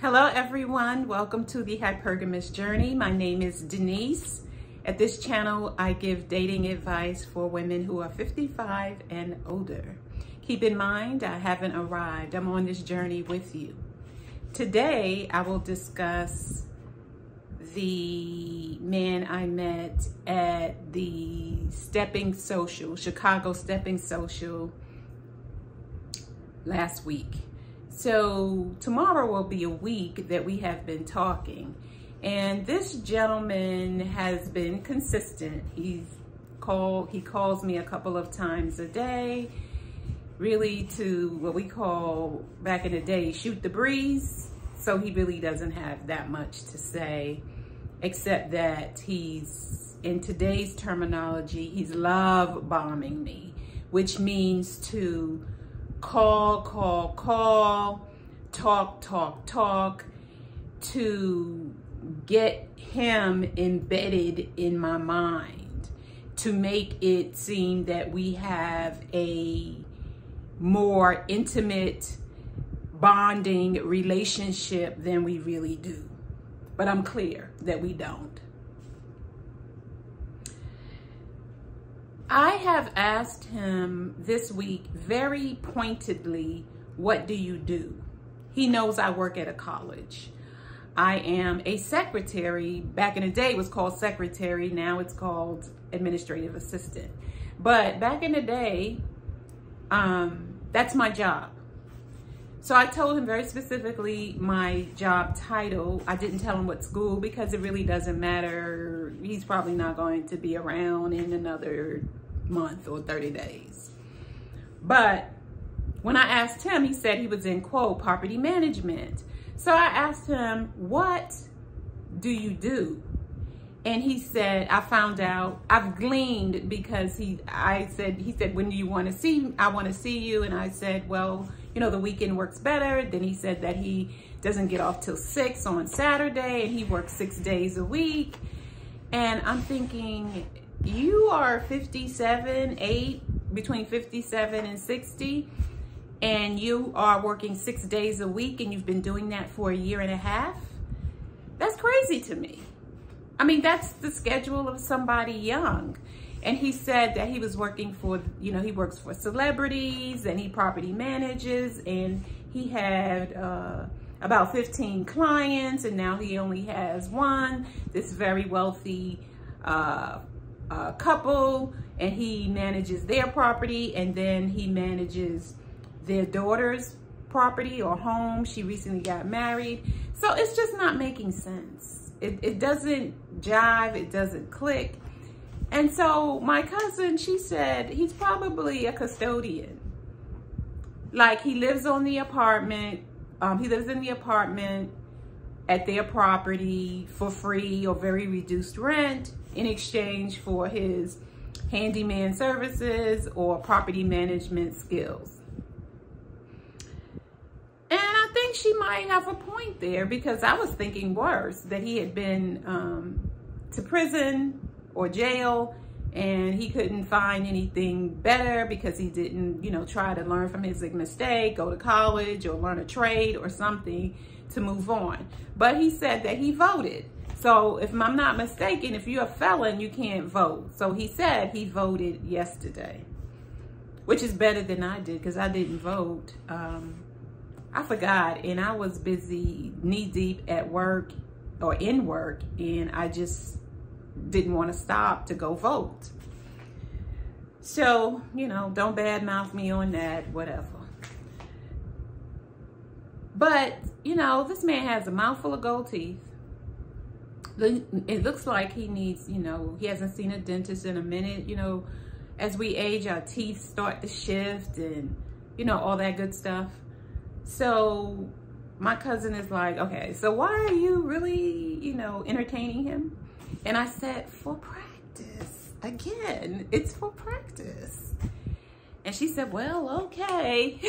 Hello everyone, welcome to the Hypergamous Journey. My name is Denise. At this channel, I give dating advice for women who are 55 and older. Keep in mind, I haven't arrived. I'm on this journey with you. Today, I will discuss the man I met at the Chicago Stepping Social last week. So tomorrow will be a week that we have been talking, and this gentleman has been consistent. He calls me a couple of times a day, really to what we call back in the day, shoot the breeze. So he really doesn't have that much to say, except that he's, in today's terminology, he's love bombing me, which means to call, talk, to get him embedded in my mind, to make it seem that we have a more intimate bonding relationship than we really do. But I'm clear that we don't. I have asked him this week very pointedly, what do you do? He knows I work at a college. I am a secretary. Back in the day, it was called secretary. Now it's called administrative assistant. But back in the day, that's my job. So I told him very specifically my job title. I didn't tell him what school because it really doesn't matter. He's probably not going to be around in another month or 30 days. But when I asked him, he said he was in, quote, property management. So I asked him, what do you do? And he said, I found out, I've gleaned because he said, when do you want to see me? I want to see you. And I said, well, you know, the weekend works better. Then he said that he doesn't get off till 6 on Saturday and he works 6 days a week. And I'm thinking, you are 57, between 57 and 60, and you are working 6 days a week and you've been doing that for 1.5 years? That's crazy to me. I mean, that's the schedule of somebody young. And he said that he was working for, you know, he works for celebrities and he property manages, and he had about 15 clients and now he only has one, this very wealthy couple, and he manages their property, and then he manages their daughter's property or home. She recently got married. So it's just not making sense. It doesn't jive. It doesn't click. And so my cousin, she said he's probably a custodian. Like, he lives on the apartment. He lives in the apartment at their property for free or very reduced rent in exchange for his handyman services or property management skills. And I think she might have a point there, because I was thinking worse, that he had been to prison or jail and he couldn't find anything better because he didn't, you know, try to learn from his mistake, go to college or learn a trade or something to move on. But he said that he voted. So if I'm not mistaken, if you're a felon, you can't vote. So he said he voted yesterday, which is better than I did because I didn't vote. I forgot, and I was busy knee deep at work or in work, and I just didn't want to stop to go vote. So, you know, don't badmouth me on that, whatever. But, you know, this man has a mouthful of gold teeth. It looks like he needs, you know, he hasn't seen a dentist in a minute. You know, as we age, our teeth start to shift and, you know, all that good stuff. So my cousin is like, okay, so why are you really, you know, entertaining him? And I said, for practice. Again, it's for practice. And she said, well, okay.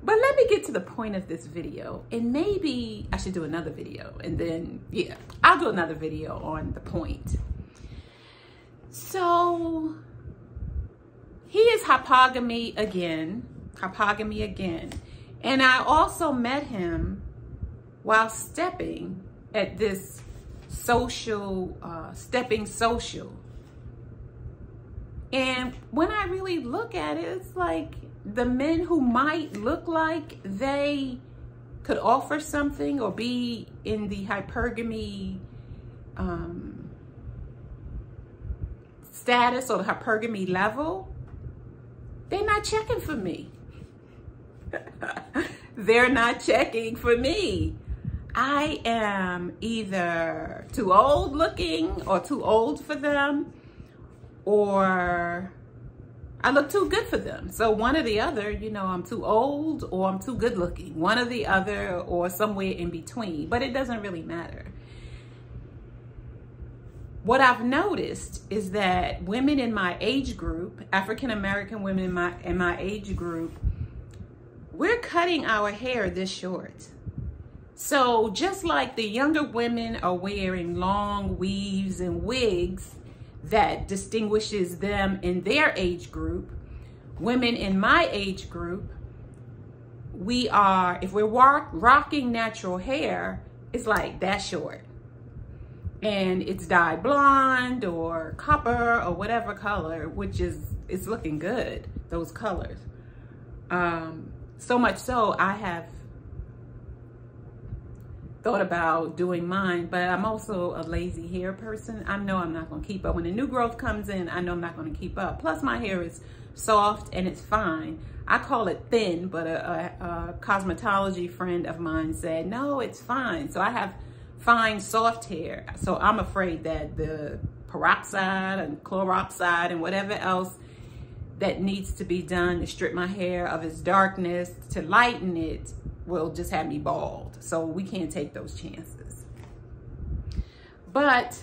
But let me get to the point of this video, and maybe I should do another video, and then, yeah, I'll do another video on the point. So he is hypergamy again. And I also met him while stepping at this social, stepping social. And when I really look at it, it's like the men who might look like they could offer something or be in the hypergamy status or the hypergamy level, they're not checking for me. They're not checking for me. I am either too old looking or too old for them, or I look too good for them. So one or the other, you know, I'm too old or I'm too good looking. One or the other, or somewhere in between, but it doesn't really matter. What I've noticed is that women in my age group, African-American women in my age group, we're cutting our hair this short. So just like the younger women are wearing long weaves and wigs that distinguishes them in their age group, women in my age group, we are, if we're rocking natural hair, it's like that short. And it's dyed blonde or copper or whatever color, which is, it's looking good, those colors. So much so, I have thought about doing mine, but I'm also a lazy hair person. I know I'm not gonna keep up. When the new growth comes in, I know I'm not gonna keep up. Plus my hair is soft and it's fine. I call it thin, but a cosmetology friend of mine said, no, it's fine. So I have fine, soft hair. So I'm afraid that the peroxide and chloroxide and whatever else that needs to be done to strip my hair of its darkness, to lighten it, will just have me bald. So we can't take those chances. But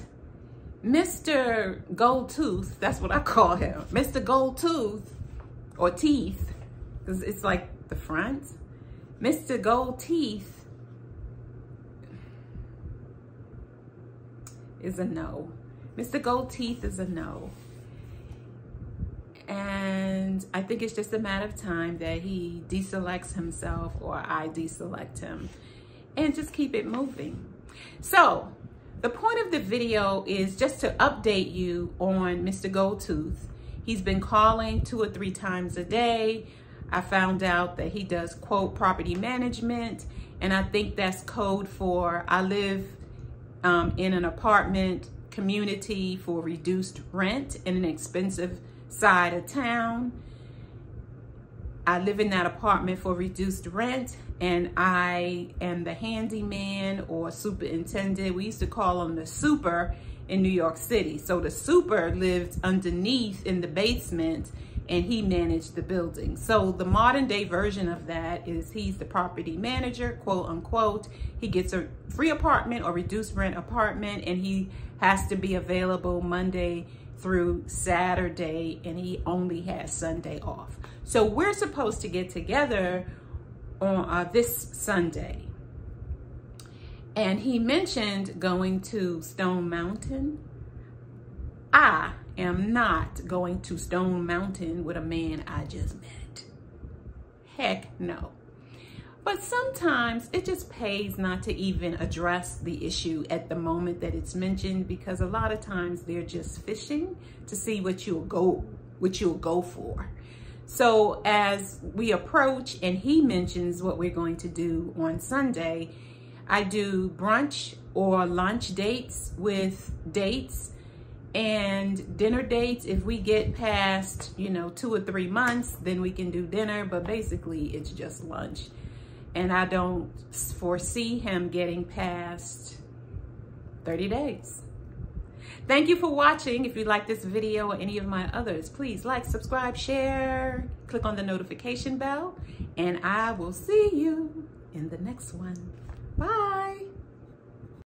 Mr. Gold Tooth, that's what I call him, Mr. Gold Tooth, or teeth, because it's like the front. Mr. Gold Teeth is a no. Mr. Gold Teeth is a no. And I think it's just a matter of time that he deselects himself or I deselect him, and just keep it moving. So the point of the video is just to update you on Mr. Goldtooth. He's been calling 2 or 3 times a day. I found out that he does, quote, property management. And I think that's code for, I live in an apartment community for reduced rent in an expensive side of town. I live in that apartment for reduced rent, and I am the handyman or superintendent. We used to call him the super in New York City. So the super lived underneath in the basement, and he managed the building. So the modern day version of that is he's the property manager, quote unquote. He gets a free apartment or reduced rent apartment, and he has to be available Monday through Saturday, and he only has Sunday off. So we're supposed to get together on this Sunday. And he mentioned going to Stone Mountain. I am not going to Stone Mountain with a man I just met. Heck no. But sometimes it just pays not to even address the issue at the moment that it's mentioned, because a lot of times they're just fishing to see what you'll go for. So as we approach and he mentions what we're going to do on Sunday, I do brunch or lunch dates with dates and dinner dates. If we get past, 2 or 3 months, then we can do dinner, but basically it's just lunch. And I don't foresee him getting past 30 days. Thank you for watching. If you like this video or any of my others, please like, subscribe, share, click on the notification bell, and I will see you in the next one. Bye.